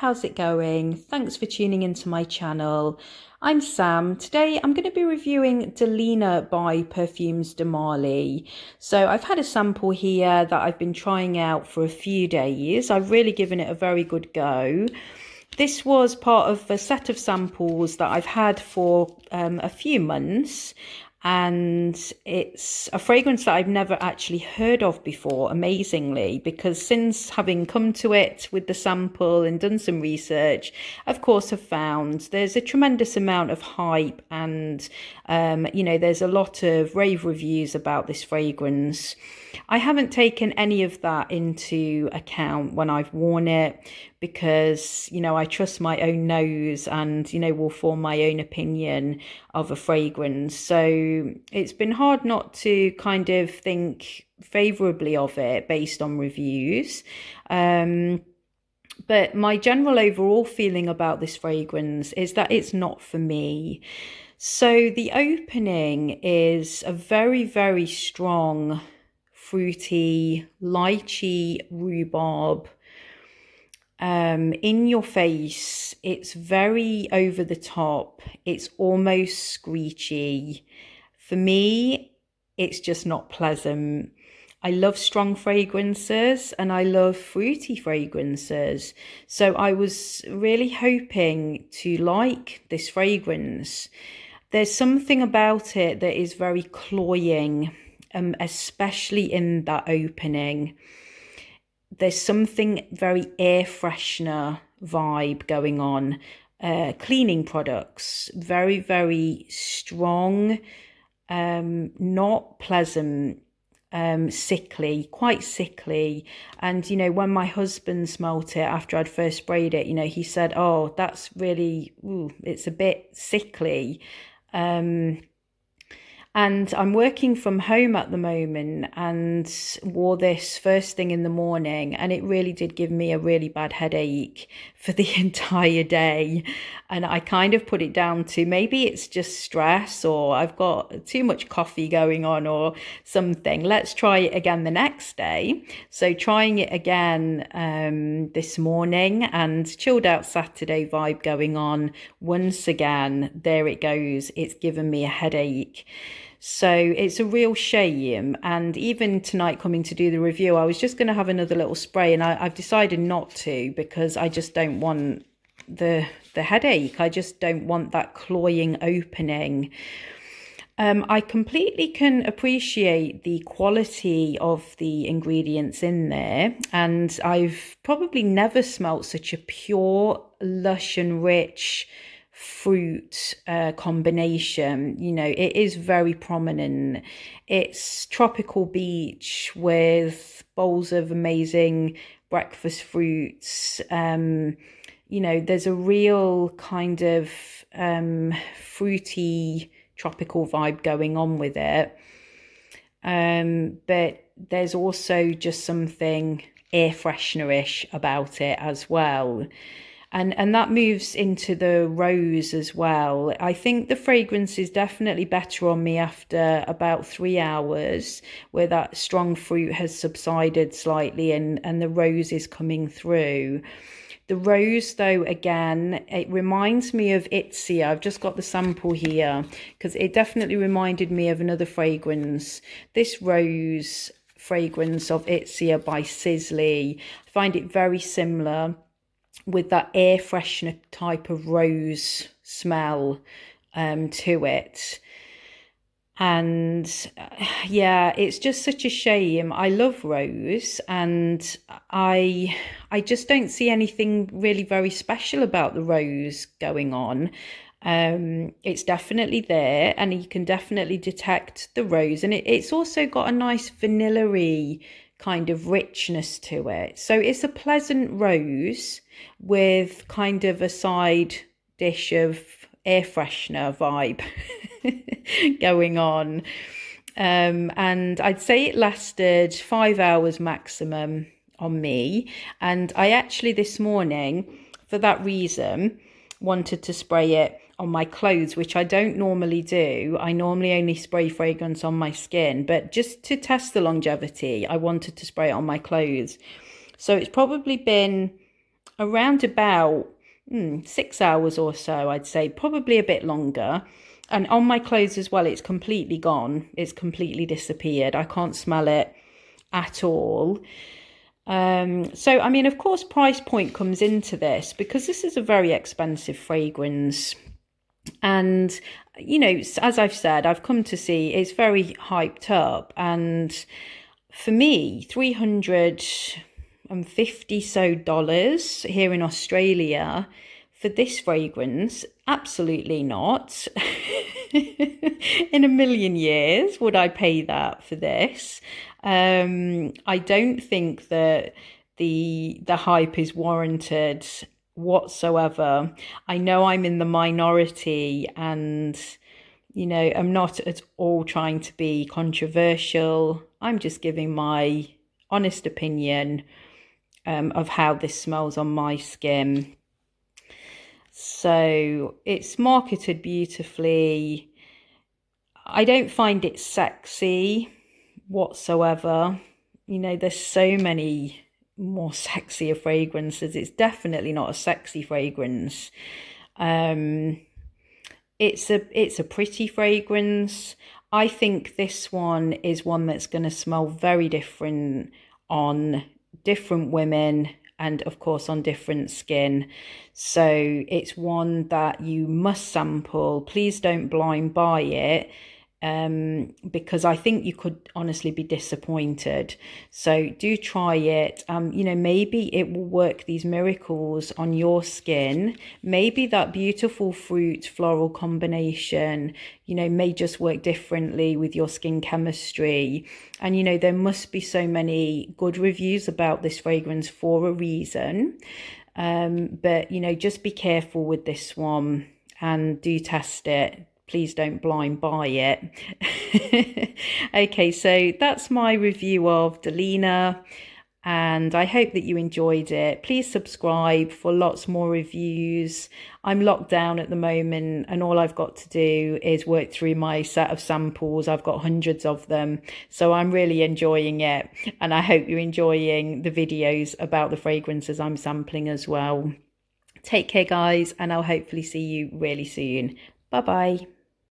how's it going? Thanks for tuning into my channel. I'm Sam. Today I'm going to be reviewing Delina by Perfumes de Marly. So I've had a sample here that I've been trying out for a few days. I've really given it a very good go. This was part of a set of samples that I've had for a few months, and it's a fragrance that I've never actually heard of before, amazingly, because since having come to it with the sample and done some research, of course I've found there's a tremendous amount of hype and there's a lot of rave reviews about this fragrance. I haven't taken any of that into account when I've worn it because, I trust my own nose and, will form my own opinion of a fragrance. So it's been hard not to kind of think favorably of it based on reviews. But my general overall feeling about this fragrance is that it's not for me. So the opening is a very, very strong, fruity, lychee, rhubarb. In your face, it's very over the top. It's almost screechy. For me, it's just not pleasant. I love strong fragrances and I love fruity fragrances. So I was really hoping to like this fragrance. There's something about it that is very cloying, especially in that opening. There's something very air freshener vibe going on. Cleaning products, very, very strong, not pleasant, sickly, quite sickly. And, when my husband smelt it after I'd first sprayed it, he said, oh, that's really, it's a bit sickly. And I'm working from home at the moment and wore this first thing in the morning, and it really did give me a really bad headache for the entire day. And I kind of put it down to maybe it's just stress or I've got too much coffee going on or something. Let's try it again the next day. So trying it again this morning, and chilled out Saturday vibe going on. Once again, there it goes. It's given me a headache. So it's a real shame. And even tonight coming to do the review, I was just going to have another little spray, and I've decided not to because I just don't want the headache. I just don't want that cloying opening. I completely can appreciate the quality of the ingredients in there, and I've probably never smelt such a pure, lush and rich fruit combination. It is very prominent. It's tropical beach with bowls of amazing breakfast fruits. There's a real kind of fruity tropical vibe going on with it. But there's also just something air freshener-ish about it as well. And that moves into the rose as well. I think the fragrance is definitely better on me after about 3 hours, where that strong fruit has subsided slightly and the rose is coming through. The rose, though, again, it reminds me of Itzia. I've just got the sample here because it definitely reminded me of another fragrance. This rose fragrance of Itzia by Sisley. I find it very similar, with that air freshener type of rose smell to it. And yeah, it's just such a shame. I love rose, and I just don't see anything really very special about the rose going on. It's definitely there, and you can definitely detect the rose, and it's also got a nice vanilla-y kind of richness to it. So it's a pleasant rose with kind of a side dish of air freshener vibe going on. And I'd say it lasted 5 hours maximum on me. And I actually this morning, for that reason, wanted to spray it on my clothes, which I don't normally do. I normally only spray fragrance on my skin, but just to test the longevity, I wanted to spray it on my clothes. So it's probably been around about 6 hours or so, I'd say, probably a bit longer. And on my clothes as well, it's completely gone. It's completely disappeared. I can't smell it at all. So, I mean, of course, price point comes into this because this is a very expensive fragrance. And, you know, as I've said, I've come to see it's very hyped up. And for me, 350 so dollars here in Australia for this fragrance, absolutely not. In a million years would I pay that for this. I don't think that the hype is warranted whatsoever. I know I'm in the minority, and you know, I'm not at all trying to be controversial. I'm just giving my honest opinion of how this smells on my skin. So it's marketed beautifully. I don't find it sexy whatsoever. You know, there's so many more sexier fragrances. It's definitely not a sexy fragrance. It's a pretty fragrance. I think this one is one that's going to smell very different on different women and of course on different skin. So it's one that you must sample. Please don't blind buy it, because I think you could honestly be disappointed. So do try it. You know, maybe it will work these miracles on your skin. Maybe that beautiful fruit floral combination, you know, may just work differently with your skin chemistry. And, you know, there must be so many good reviews about this fragrance for a reason. But, you know, just be careful with this one and do test it. Please don't blind buy it. Okay, so that's my review of Delina, and I hope that you enjoyed it. Please subscribe for lots more reviews. I'm locked down at the moment, and all I've got to do is work through my set of samples. I've got hundreds of them, so I'm really enjoying it, and I hope you're enjoying the videos about the fragrances I'm sampling as well. Take care, guys, and I'll hopefully see you really soon. Bye bye.